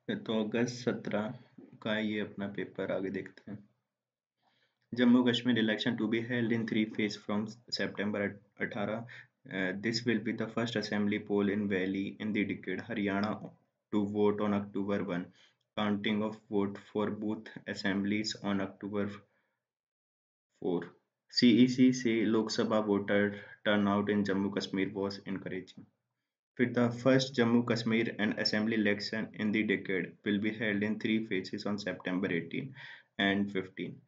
तो अगस्त 17 का ये अपना पेपर आगे देखते हैं। Jammu Kashmir election to be held in three phases from September 18. This will be the first assembly poll in Valley in the decade. Haryana to vote on October 1. Counting of vote for both assemblies on October 4. CEC से Lok Sabha voter turnout in Jammu Kashmir was encouraging. With the first Jammu Kashmir and Assembly election in the decade will be held in three phases on September 18 and 15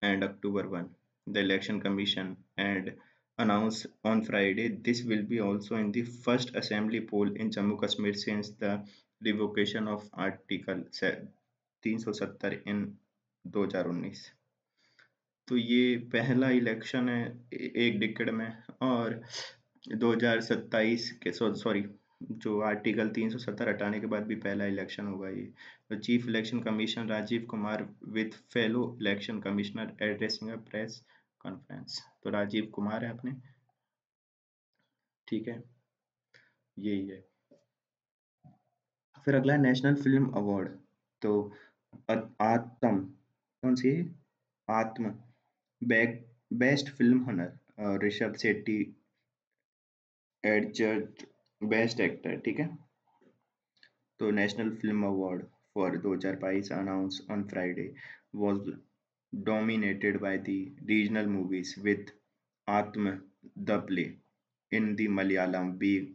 and October 1. The Election Commission and announced on Friday this will be also in the first assembly poll in Jammu Kashmir since the revocation of Article 370 in 2019। तो ये पहला election है एक decade में, और 2027 के sorry जो article 370 हटाने के बाद भी पहला इलेक्शन होगा ये। तो chief election commission Rajiv Kumar with fellow election commissioner addressing a press conference. तो राजीव कुमार है अपने, ठीक है, यही है। फिर अगला नेशनल फिल्म अवार्ड। तो आत्म, कौन सी, आत्म बेस्ट फिल्म हनर Rishabh Shetty adjudged best actor, ठीक है। तो national film award for 2022 announce on Friday was dominated by the regional movies with Atma the play in the Malayalam being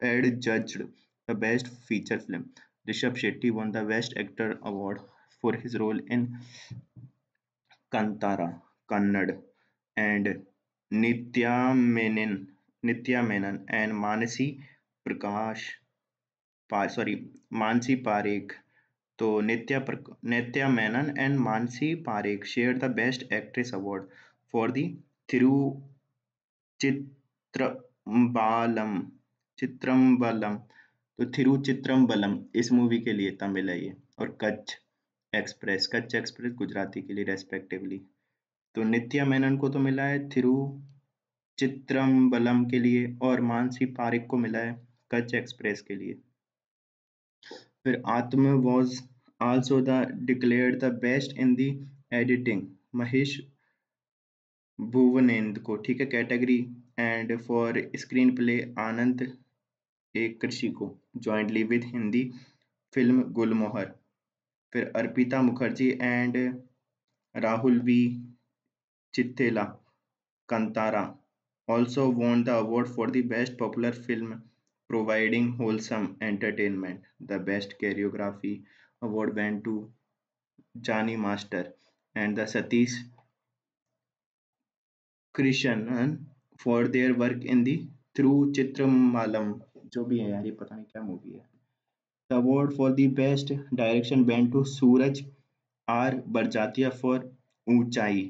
adjudged the best feature film. Rishabh Shetty won the Best Actor award for his role in Kantara, Kannad, and Nitya Menon and Prakash, Mansi Parekh. So Nitya Menon and Mansi Parekh shared the Best Actress award for the Thiruchitrambalam Chitrambalam। तो थिरुचित्रम्बलम इस movie के लिए तमिल है ये, और Kutch express Gujarati के लिए respectively. तो नित्या मेनन को तो मिला है थिरुचित्रम्बलम के लिए, और मानसी पारिक को मिला है कच्छ एक्सप्रेस के लिए। फिर आत्म was also declared the best in the editing Mahesh भुवनेंद्र को, ठीक है, category, and for screenplay Anand एक कृषि को jointly with Hindi film Gulmohar. फिर Arpita Mukherjee and Rahul V Chittella Kantara also won the award for the best popular film providing wholesome entertainment. The best choreography award went to Jani Master and the Satish Krishan for their work in the Through Chitramalam, जो भी है यार ये पता नहीं क्या movie है। The award for the best direction went to Suraj R Barjatia for Uunchai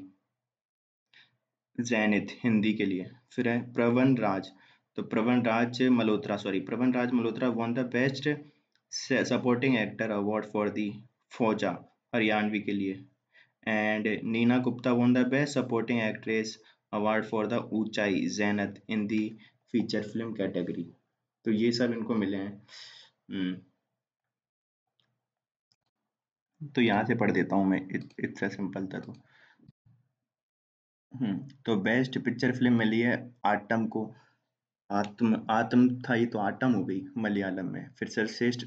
जैनिथ हिंदी के लिए। फिर है प्रवन राज, तो Pravan Raj Malhotra won the best supporting actor award for the Fauja Haryanvi के लिए। And Neena Gupta won the best supporting actress award for the Uunchai जैनत in the feature film category. तो ये सब इनको मिले हैं। तो यहाँ से पढ़ देता हूँ मैं, इतना सिंपल था। तो तो बेस्ट पिक्चर फिल्म मिली है आटम को, आत्म था, ये तो आटम हो गई मलयालम में। फिर सर्वश्रेष्ठ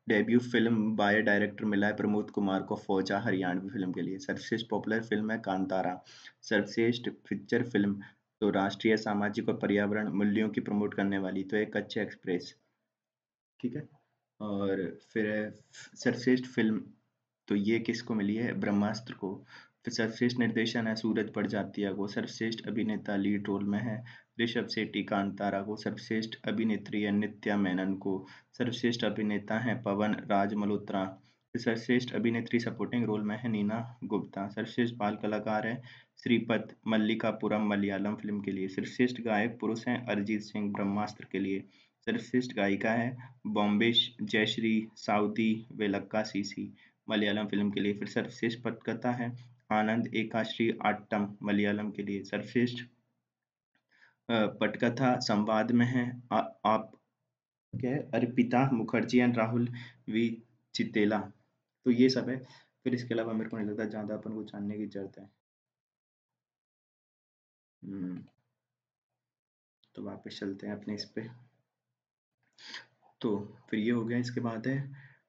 डेब्यू फिल्म बाय डायरेक्टर मिला है प्रमोद कुमार को फौजा हरियाणवी फिल्म के लिए। सर्वश्रेष्ठ पॉपुलर फिल्म है कांतारा। सर्वश्रेष्ठ फीचर फिल्म तो राष्ट्रीय सामाजिक और पर्यावरण मूल्यों की प्रमोट करने वाली तो एक कच्छ एक्सप्रेस, ठीक है। और फिर सर्वश्रेष्ठ फिल्म तो ये किसको मिली है, ब्रह्मास्त्र को। फिर सर्वश्रेष्ठ निर्देशन है सूरज बड़जात्या को। सर्वश्रेष्ठ अभिनेता लीड रोल में है ऋषभ शेट्टी कांतारा को। सर्वश्रेष्ठ अभिनेत्री है नित्या मेनन को। सर्वश्रेष्ठ अभिनेता है पवन राज मल्होत्रा। सर्वश्रेष्ठ अभिनेत्री सपोर्टिंग रोल में है नीना गुप्ता। सर्वश्रेष्ठ बाल कलाकार है श्रीपद मल्लिकापुरम मलयालम फिल्म के लिए। सर्वश्रेष्ठ गायक पुरुष हैं अरिजीत सिंह ब्रह्मास्त्र के लिए। सर्वश्रेष्ठ गायिका है बॉम्बे जयश्री साउदी वेलक्का सीसी मलयालम फिल्म के लिए। फिर सर्वश्रेष्ठ पटकथा है आनंद एकाश्री आट्टम मलयालम के लिए। सर्वश्रेष्ठ पटकथा संवाद में है आप क्या है, अर्पिता मुखर्जी एंड राहुल वी चितेला। तो ये सब है। फिर इसके अलावा मेरे को नहीं लगता ज़्यादा अपन को जानने की जरूरत है। हम्म, तो वापस चलते हैं अपने इस पे। तो फिर ये हो गया। इसके बाद है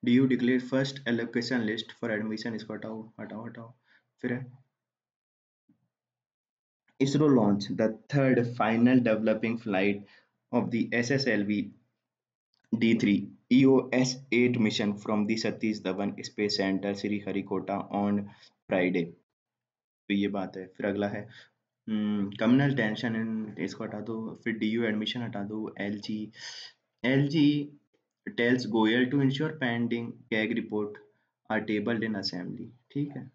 D you declare first allocation list for admission. इसको हटाओ हटाओ हटाओ। फिर है ISRO launched the third final developing flight of the SSLV D3 EOS-8 mission from the Satish Dhawan Space Center, Sriharikota on Friday। तो ये बात है। फिर अगला है कम्युनल टेंशन इन, इसको हटा दो। फिर DU एडमिशन हटा दो। LG tells Goyal to ensure pending CAG report are tabled in assembly। ठीक है।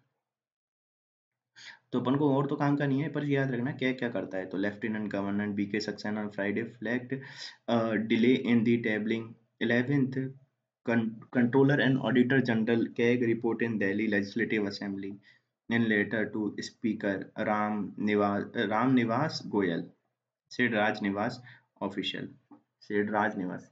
तो अपन को और तो काम का नहीं है, पर याद रखना क्या क्या करता है। तो lieutenant governor BK Saxena on Friday flagged delay in the tabling 11th controller and auditor general CAG report in Delhi legislative assembly in letter to speaker Ram Niwas Goel said Raj Niwas official said Raj Niwas।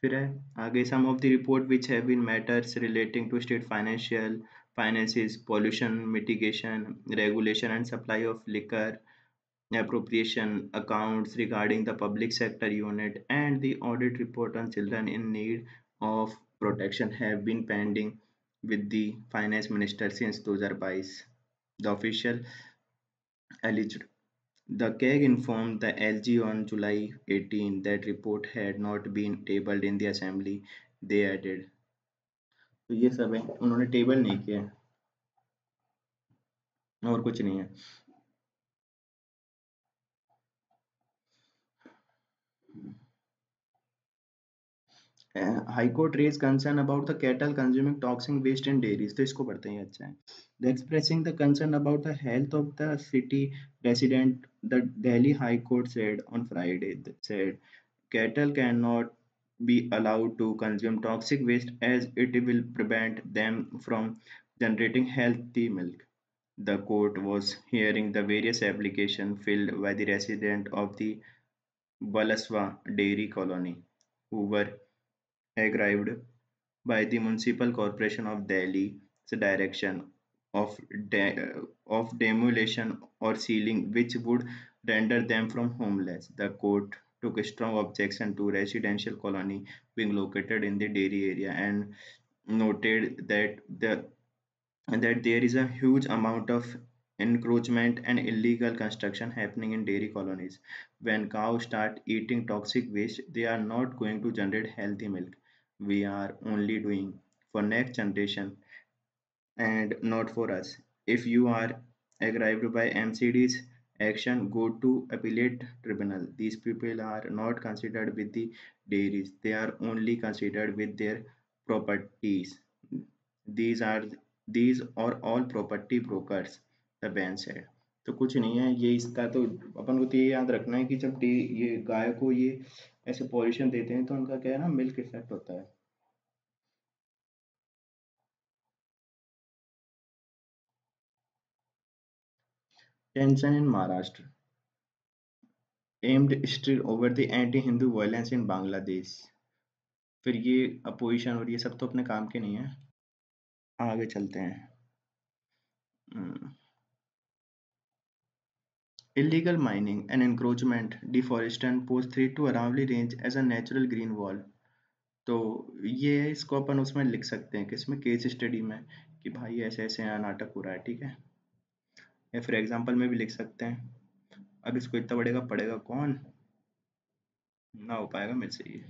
फिर है आगे some of the report which have been matters relating to state financial finances, pollution mitigation, regulation and supply of liquor, appropriation accounts regarding the public sector unit, and the audit report on children in need of protection have been pending with the finance minister since 2022, the official alleged। The CAG informed the LG on July 18 that report had not been tabled in the assembly, they added। तो ये सब है, उन्होंने table नहीं किया है, और कुछ नहीं है। High court raise concern about the cattle consuming toxic waste in dairies. तो इसको पढ़ते हैं, अच्छा है। The expressing the concern about the health of the city resident, the Delhi high court said on Friday said cattle cannot be allowed to consume toxic waste as it will prevent them from generating healthy milk। The court was hearing the various applications filed by the residents of the Balaswa dairy colony who were aggrieved by the Municipal Corporation of Delhi's direction of, of demolition or sealing, which would render them from homeless। The court took a strong objection to residential colony being located in the dairy area and noted that there is a huge amount of encroachment and illegal construction happening in dairy colonies. When cows start eating toxic waste, they are not going to generate healthy milk. We are only doing for next generation and not for us. If you are aggrieved by MCD's action, go to appellate tribunal. These people are not considered with the dairies; they are only considered with their properties। these are these are all property brokers, the ban said। तो कुछ नहीं है ये इसका। तो अपन को तो ये याद रखना है कि जब ये गाय को ये ऐसे पोजीशन देते हैं तो उनका क्या है ना, मिल्क इफेक्ट होता है। Tension in Maharashtra, aimed still over the anti-Hindu violence in Bangladesh। फिर ये अपोजिशन और ये सब तो अपने काम के नहीं है। आगे चलते हैं। Illegal mining and encroachment, deforestation pose threat to Aravali Range as a natural green wall। तो ये है, इसको अपन उसमें लिख सकते हैं, किसमें, केस स्टडी में, कि भाई ऐसे ऐसे यहाँ नाटक हो रहा है। ठीक है। या फिर एग्जाम्पल में भी लिख सकते हैं। अब इसको इतना बड़ेगा पढ़ेगा कौन, ना हो पाएगा मेरे से ये,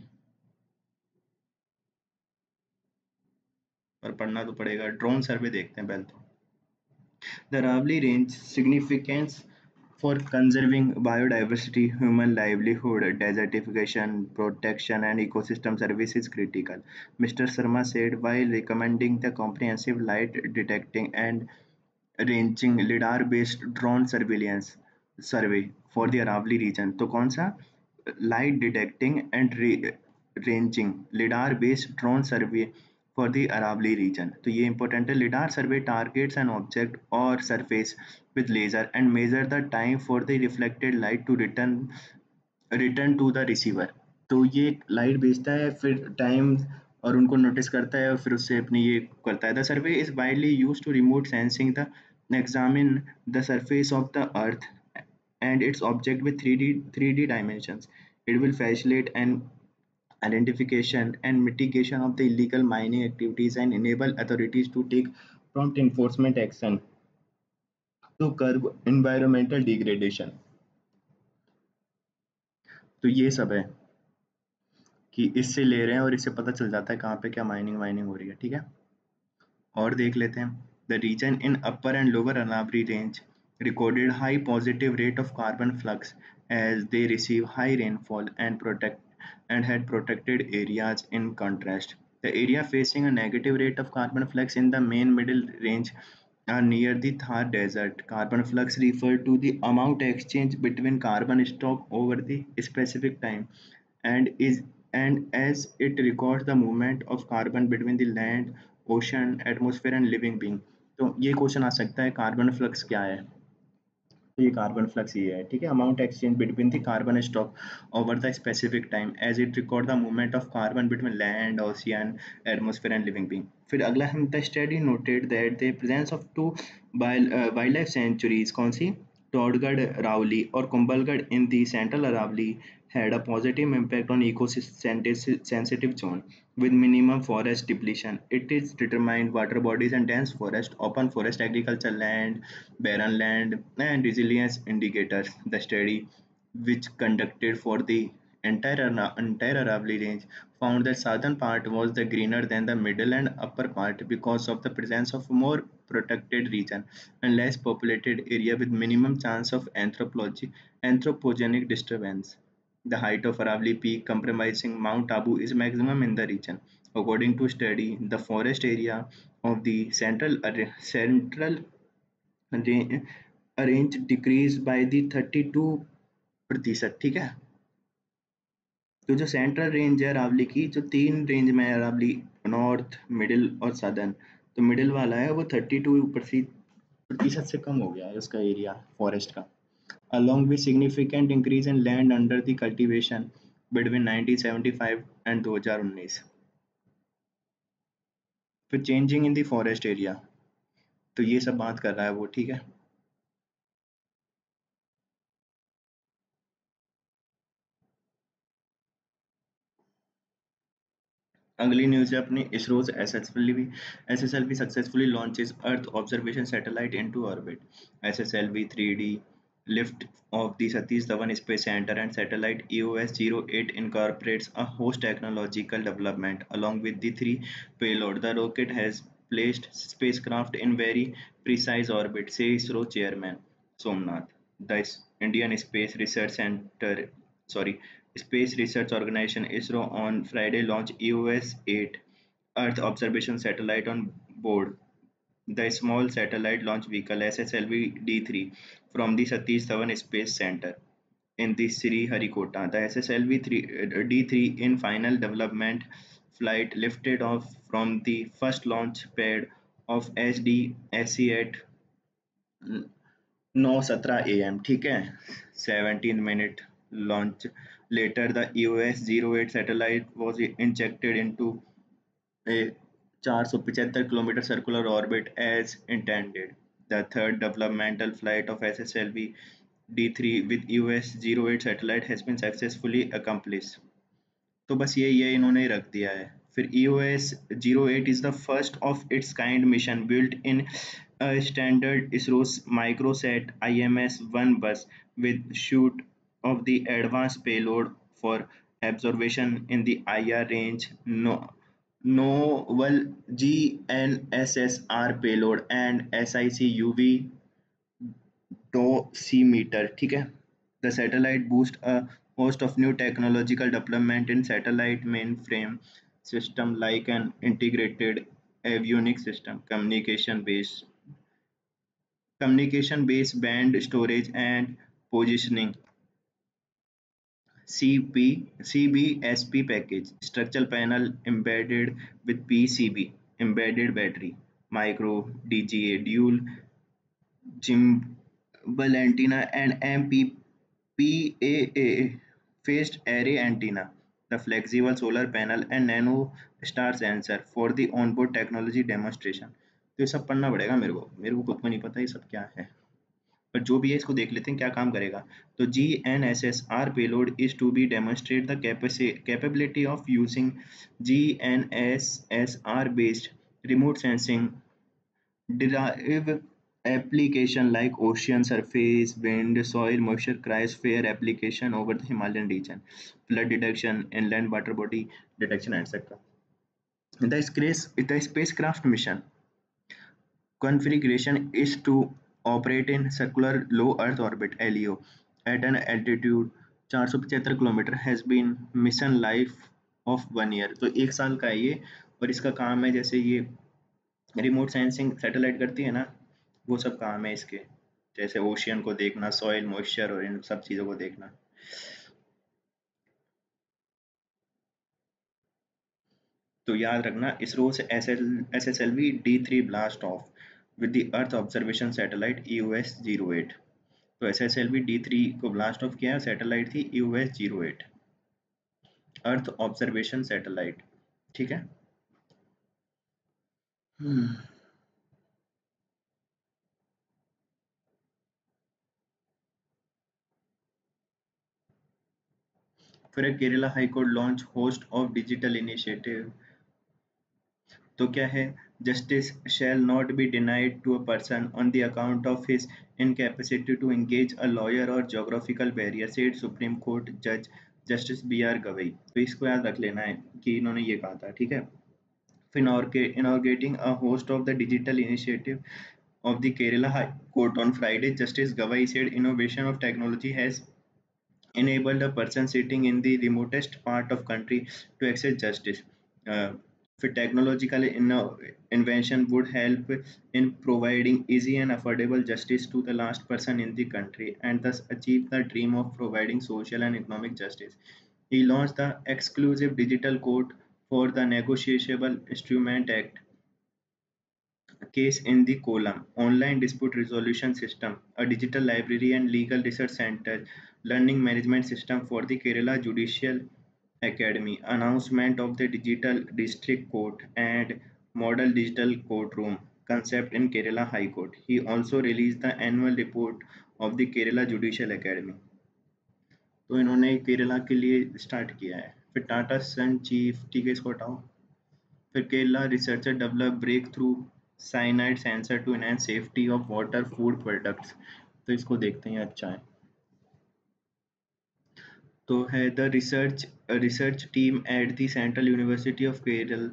पर पढ़ना तो पड़ेगा। ड्रोन सर्वे देखते हैं पहले तो। The Aravali Range significance for conserving biodiversity, human livelihood, desertification protection, and ecosystem service is critical, Mr. Sharma said while recommending the comprehensive light detecting and ranging lidar-based drone surveillance survey for the Aravali region। तो कौन सा, light detecting and ranging lidar based drone survey for the Aravali region। तो ये important है। lidar survey targets an object or surface with laser and measure the time for the reflected light to return to the receiver। तो ये light भेजता है, फिर time और उनको नोटिस करता है, और फिर उससे अपनी ये करता है। The survey is widely use to remote sensing the examine the surface of the earth and its object with 3D dimensions. It will facilitate an identification and mitigation of the illegal mining activities and enable authorities to take prompt enforcement action to curb environmental degradation. तो ये सब है कि इससे ले रहे हैं और इससे पता चल जाता है कहाँ पे क्या माइनिंग वाइनिंग हो रही है, ठीक है। और देख लेते हैं। The region in upper and lower Aravalli range recorded high positive rate of carbon flux as they receive high rainfall and had protected areas. In contrast, the area facing a negative rate of carbon flux in the main middle range are near the Thar Desert. Carbon flux refer to the amount exchanged between carbon stock over the specific time and is and as it records the movement of carbon between the land, ocean, atmosphere and living being. तो ये question आ सकता है carbon flux क्या है। तो ये carbon flux ये है, ठीक है। Amount exchange between the carbon stock over the specific time as it record the movement of carbon between land, ocean, atmosphere and living being. फिर अगला हम the study noted that the presence of two wildlife sanctuaries, कौन सी, टोडगढ़ रावली और Kumbhalgarh in the central Aravalli had a positive impact on eco-sensitive zone with minimum forest depletion. It is determined water bodies and dense forest, open forest, agriculture land, barren land, and resilience indicators. The study, which conducted for the entire Aravalli range, found that southern part was the greener than the middle and upper part because of the presence of more protected region and less populated area with minimum chance of anthropogenic disturbance. The height of Aravalli Peak, comprising Mount Abu, is maximum in the region. According to study, the forest area of the central range decreased by the 32%, ठीक है। तो जो central range है अरावली की, जो तीन range में है अरावली, नॉर्थ, मिडिल और सदर्न, तो मिडिल वाला है वो 32% से कम हो गया है उसका एरिया फॉरेस्ट का, along with significant increase in land under the cultivation between 1975 and 2019. फिर changing in the forest area, तो ये सब बात कर रहा है वो, ठीक है। अगली न्यूज़ है अपनी, ISRO SSLV successfully launches earth observation satellite into orbit. SSLV 3D lift of the Satish Dhawan Space Center and satellite EOS-08 incorporates a host technological development along with the three payload. The rocket has placed spacecraft in very precise orbit, says ISRO chairman Somnath. The Indian Space Research Center, sorry, Space Research Organization ISRO on Friday launched EOS-8 Earth observation satellite on board the small satellite launch vehicle SSLV-D3 from the Satish Dhawan Space Center in the Sriharikota. The SSLV-D3 in final development flight lifted off from the first launch pad of SDSC at 9:17 AM, ठीक है, 17 minute launch. Later, the EOS-08 satellite was injected into a 475 kilometer circular orbit as intended. The third developmental flight of SSLV D3 with EOS-08 satellite has been successfully accomplished. तो बस ये इन्होंने रख दिया है। फिर EOS-08 is the first of its kind mission built in a standard ISRO's microsat IMS-1 bus with chute of the advanced payload for observation in the IR range, novel GNSSR payload and SIC UV dosimeter, ठीक है। The satellite boosts a host of new technological development in satellite mainframe system like an integrated avionics system, communication based band storage and positioning, CBSP package, structural panel embedded with PCB, embedded battery, micro DGA, dual gimbal antenna and MPPAA phased array antenna. the flexible solar panel and nano star sensor for the onboard technology demonstration. तो ये सब पढ़ना पड़ेगा मेरे को खुद को नहीं पता ये सब क्या है, पर जो भी है इसको देख लेते हैं क्या काम करेगा। तो GNSS-R payload is to be demonstrate the capability of using GNSS-R based remote sensing derive application like ocean surface, wind, soil, moisture, cryosphere application over the Himalayan region, flood detection, inland water body detection, etc. The spacecraft mission configuration is to operate in circular low Earth orbit (LEO) at an altitude 475 kilometre has been mission life of 1 year। तो 1 साल का है ये, और इसका काम है जैसे ये रिमोट सेंसिंग सैटेलाइट करती है ना, वो सब काम है इसके, जैसे ओशियन को देखना, सॉइल मॉइस्चर और इन सब चीज़ों को देखना। तो याद रखना इसरो से SSLV D3 blast of with the earth observation satellite EOS-08। तो SSLV D3 को ब्लास्ट ऑफ किया, सैटेलाइट थी EOS-08 अर्थ ऑब्जर्वेशन सैटेलाइट। ठीक है। हम्म। फिर Kerala High Court launch host of digital initiative. तो क्या है, Justice shall not be denied to a person on the account of his incapacity to engage a lawyer or geographical barrier, said Supreme Court जज Justice BR Gavai. तो इसको याद रख लेना है कि इन्होंने ये कहा था। ठीक है। Inaugurating a host of the digital initiative of the Kerala High Court on Friday, Justice Gavai said innovation of technology has enabled a person sitting in the remotest part of country to access justice. Uh, for technological invention would help in providing easy and affordable justice to the last person in the country and thus achieve the dream of providing social and economic justice. He launched the exclusive digital court for the Negotiable Instrument Act case in the column online dispute resolution system, a digital library and legal research center, learning management system for the Kerala Judicial Academy, announcement of the digital district court and model digital courtroom concept in Kerala High Court. He also released the annual report of the Kerala Judicial Academy। तो इन्होंने केरला के लिए start किया है। फिर टाटा सन chief, ठीक है इसको हटाओ। फिर Kerala researcher develop breakthrough cyanide sensor to enhance safety of water food products. तो इसको देखते हैं, अच्छा है। तो है the research team at the central university of Kerala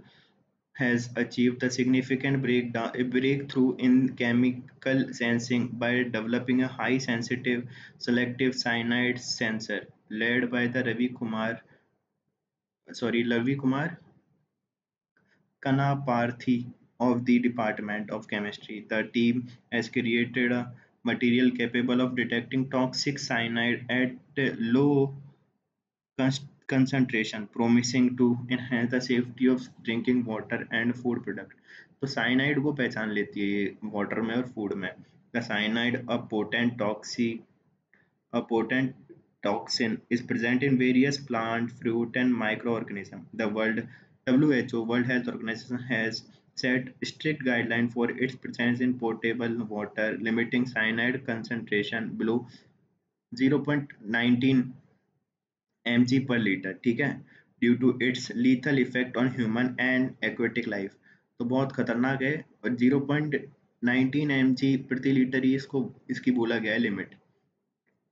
has achieved a significant breakthrough in chemical sensing by developing a high sensitive selective cyanide sensor led by the Ravi Kumar Kanaparthi of the Department of Chemistry. The team has created a material capable of detecting toxic cyanide at low concentration, promising to enhance the safety of drinking water and food product। तो cyanide को पहचान लेती है ये water में और food में। The cyanide a potent toxin is present in various plant, fruit, and microorganisms. The WHO, World Health Organization, has set strict guidelines for its presence in potable water, limiting cyanide concentration below 0.19 mg per liter। ठीक है, due to its lethal effect on human and aquatic life. तो बहुत खतरनाक है, और 0.19 mg प्रति litre ही इसको इसकी बोला गया है लिमिट।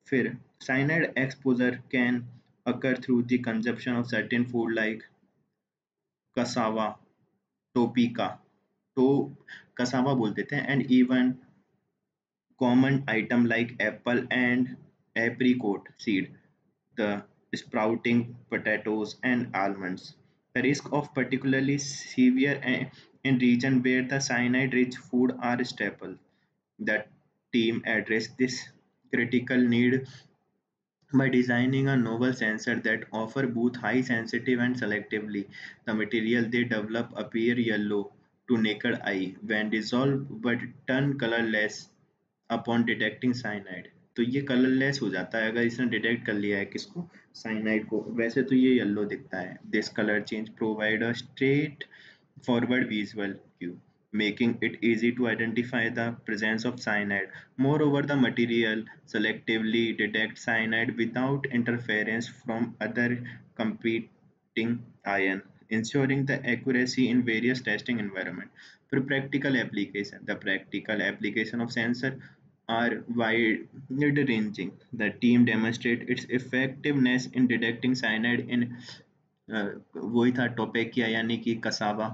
फिर cyanide exposure can occur through the consumption of certain food like cassava, topeka, तो cassava बोल देते हैं, and even common item like apple and apricot seed, the sprouting potatoes and almonds. The risk of particularly severe in region where the cyanide-rich food are staple. The team addressed this critical need by designing a novel sensor that offer both high sensitive and selectively. The material they develop appear yellow to naked eye when dissolved but turn colorless upon detecting cyanide। तो ये colourless हो जाता है अगर इसने detect कर लिया है किसको, साइनाइड को। वैसे तो ये येलो दिखता है। This colour change provide a straight forward visual cue, making it easy to identify the presence of cyanide. Moreover, the material selectively detects cyanide without interference from other competing ion, ensuring the accuracy in various testing environments. For practical application, the practical application of sensor are wide-ranging. The team demonstrated its effectiveness in detecting cyanide in वही था टोपेकिया यानी कि cassava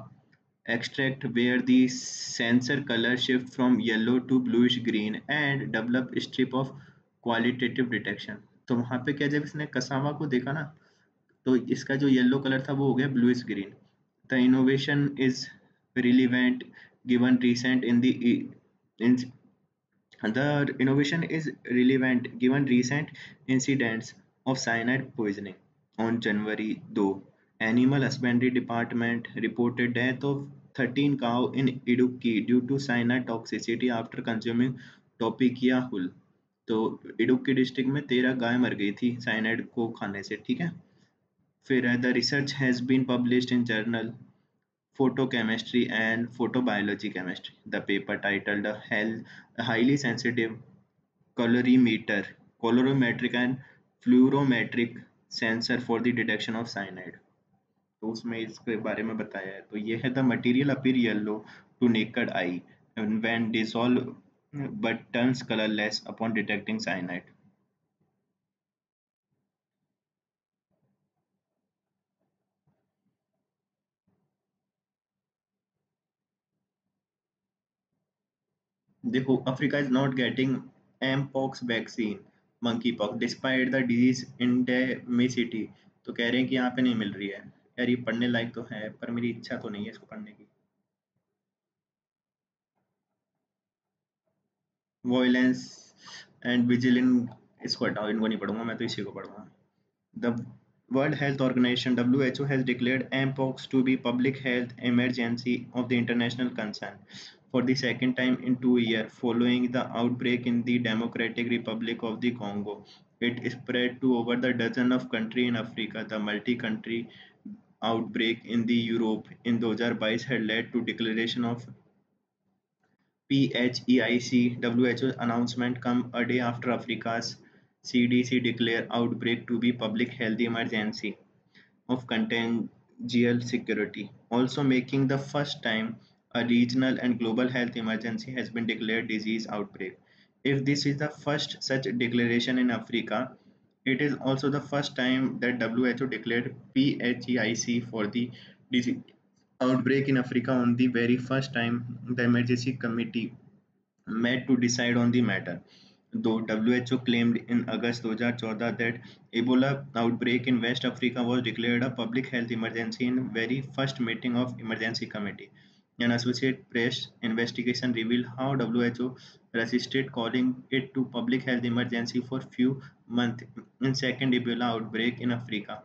extract where the sensor color shift from yellow to bluish green and develop strip of qualitative detection। तो वहां पे क्या, जब इसने कसावा को देखा ना, तो इसका जो येलो कलर था वो हो गया bluish green. The innovation is relevant given recent in the The innovation is relevant given recent incidents of cyanide poisoning. On January 2, Animal Husbandry Department reported death of 13 cow in Idukki due to cyanide toxicity after consuming Topikia hull। तो Idukki district में 13 गाय मर गई थी cyanide को खाने से, ठीक है। फिर the research has been published in journal photochemistry and photobiology chemistry. The paper titled a highly sensitive colorimeter, colorimetric and fluorometric sensor for the detection of cyanide। तो उसमें इसके बारे में बताया है। तो ये है the material appear yellow to naked eye when dissolved but turns colorless upon detecting cyanide। देखो, Africa is not getting mpox vaccine monkeypox despite the disease endemicity. तो कह रहे हैं कि यहाँ पे नहीं मिल रही है। यार ये पढ़ने लायक तो है पर मेरी इच्छा तो नहीं है इसको पढ़ने की। वॉयलेंस एंड विजिलेंस, इसको हटाओ, इनको नहीं पढ़ूंगा मैं, तो इसी को पढ़ूंगा। The World Health Organization (WHO) has declared mpox to be public health emergency of the international concern for the second time in 2 years following the outbreak in the Democratic Republic of the Congo. It spread to over the dozen of countries in Africa. The multi-country outbreak in the Europe in 2022 had led to declaration of PHEIC WHO announcement come a day after Africa's CDC declared outbreak to be public health emergency of contagious security, also making the first time a regional and global health emergency has been declared disease outbreak. If this is the first such declaration in Africa, it is also the first time that WHO declared PHEIC for the disease outbreak in Africa. On the very first time the emergency committee met to decide on the matter. Though WHO claimed in August 2014 that Ebola outbreak in West Africa was declared a public health emergency in very first meeting of emergency committee. An Associated Press investigation revealed how WHO resisted calling it to public health emergency for few months in second Ebola outbreak in Africa.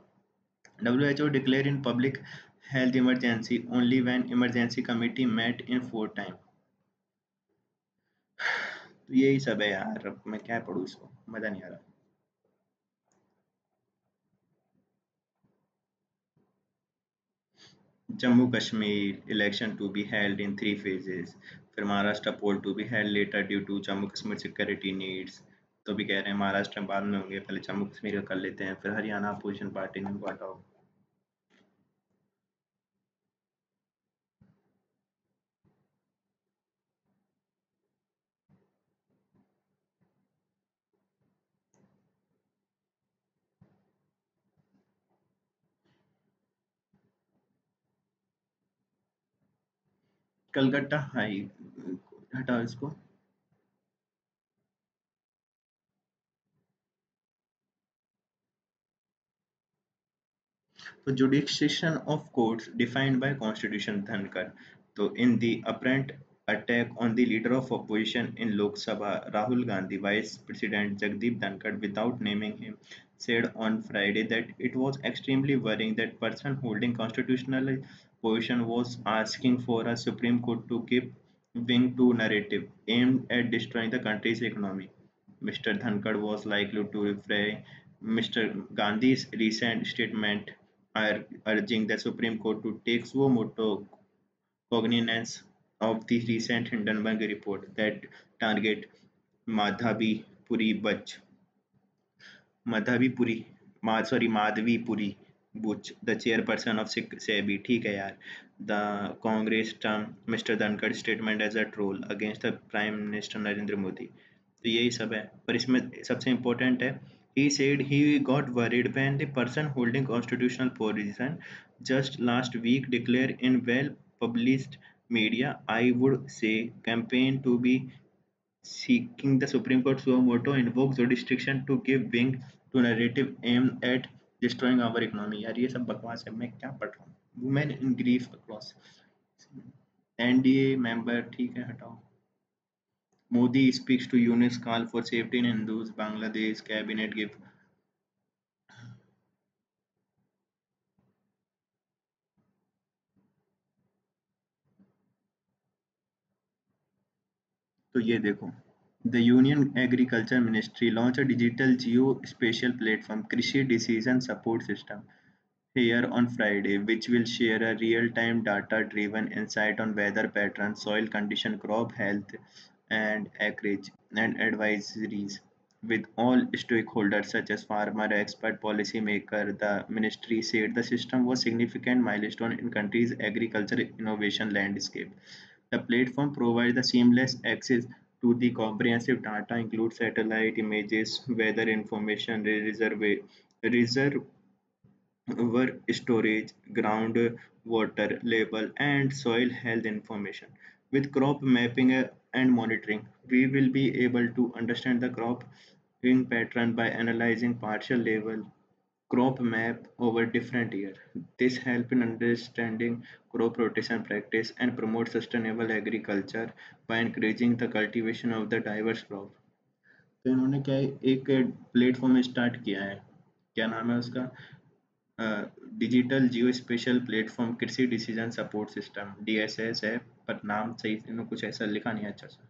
WHO declared in public health emergency only when emergency committee met in four times। तो यही सब है यार, अब मैं क्या पढ़ूँ इसको, मजा नहीं आ रहा। Jammu Kashmir election to be held in 3 phases। फिर Maharashtra poll to be held later due to Jammu Kashmir security needs. तो भी कह रहे हैं महाराष्ट्र बाद में होंगे, पहले जम्मू कश्मीर का कर लेते हैं। फिर हरियाणा अपोजिशन पार्टी ने उनको हटाओ। कलकत्ता हाई, हटाओ इसको। So jurisdiction of courts defined by Constitution Dhankar. So in the apparent attack on the leader of opposition in Lok Sabha, Rahul Gandhi, Vice President Jagdeep Dhankar, without naming him, said on Friday that it was extremely worrying that person holding constitutional position was asking for a Supreme Court to give wing to narrative aimed at destroying the country's economy. Mr. Dhankad was likely to refer Mr. Gandhi's recent statement urging the Supreme Court to take suo motu cognizance of the recent Hindenburg report that target Madhavi Puri Bach Madhavipuri, sorry, Madhavipuri Butch, the chairperson of SEBI. ठीक है यार. The Congress termed Mr. Dhankad's statement as a troll against the Prime Minister Narendra Modi. तो यही सब है. पर इसमें सबसे important है. He said he got worried when the person holding constitutional position just last week declared in well-published media, I would say, campaign to be seeking the Supreme Court suo motu invokes jurisdiction to give wing to narrative aimed at destroying our economy. यार ये सब बकवास है. मैं क्या पढ़ रहा हूँ? Women in grief across. NDA member ठीक है हटाओ. Modi speaks to UNICEF's call for safety in Hindus. Bangladesh cabinet give. तो ये देखो. The Union Agriculture Ministry launched a digital geospatial platform, Krishi Decision Support System, here on Friday, which will share a real-time data-driven insight on weather patterns, soil condition, crop health, and acreage, and advisories with all stakeholders such as farmer, expert, policymaker. The ministry said the system was significant milestone in country's agriculture innovation landscape. The platform provides the seamless access to the comprehensive data, include satellite images, weather information, reserve storage, groundwater level, and soil health information. With crop mapping and monitoring, we will be able to understand the cropping pattern by analyzing partial level crop map over different years. This helps in understanding crop rotation practice and promote sustainable agriculture by encouraging the cultivation of the diverse crop. तो इन्होंने क्या है, एक platform start किया है. क्या नाम है उसका? डिजिटल जियो स्पेशल प्लेटफॉर्म कृषि डिसीजन सपोर्ट सिस्टम DSS है. पर नाम सही इन्होंने कुछ ऐसा लिखा नहीं है अच्छा सा.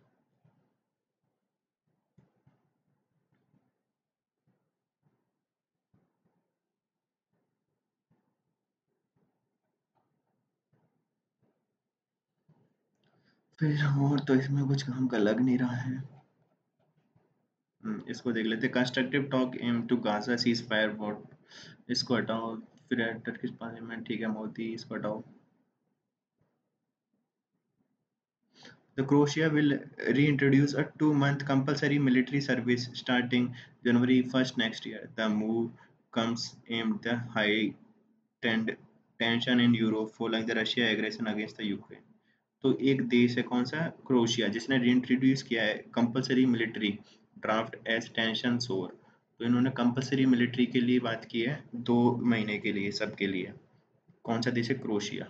फिर और तो इसमें कुछ काम का लग नहीं रहा है. इसको देख लेते. Constructive talk aim to Gaza ceasefire war. इसको हटाओ. फिर टर्किश पार्लियामेंट ठीक है. मोदी इसको हटाओ. The Croatia will reintroduce a 2-month compulsory military service starting January 1st next year. The move comes amid the heightened tension in Europe following the Russia aggression against the Ukraine. तो एक देश है कौन सा? क्रोशिया, जिसने reintroduce किया है compulsory military draft as tension soar. तो इन्होंने कंपलसरी मिलिट्री के लिए बात की है 2 महीने के लिए सबके लिए. कौन सा देश है? Croatia.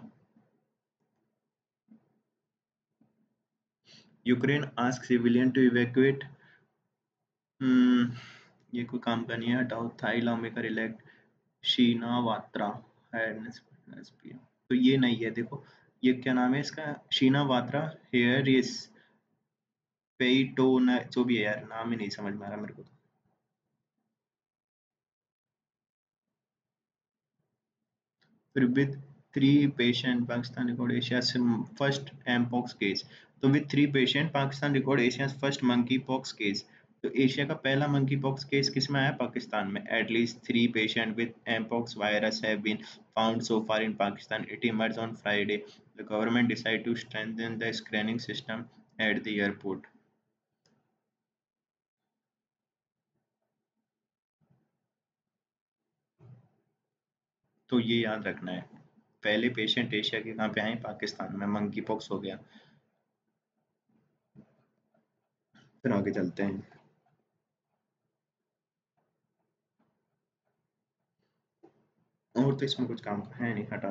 Ukraine ask civilian to evacuate. ये कोई काम का नहीं है. हटाओ. Thai lawmaker elect Shinawatra तो ये नहीं है. देखो ये क्या नाम है इसका? शीना वात्रा हेयर इज पेइटो न जो भी है यार, नाम ही नहीं समझ में आ रहा मेरे को. फिर with 3 patient Pakistan record Asia first mpox case. तो with 3 patient Pakistan record Asia first monkeypox case. तो एशिया का पहला मंकी पॉक्स केस किस में आया? पाकिस्तान में. At least 3 patient with mpox virus have been found so far in Pakistan. It emerge on Friday. The government decide to strengthen the screening system at the airport. तो ये याद रखना है. पहले पेशेंट एशिया के कहाँ पे आए? पाकिस्तान में. मंकी पॉक्स हो गया. फिर आगे चलते हैं. और तो इसमें कुछ काम का है नहीं. हटा.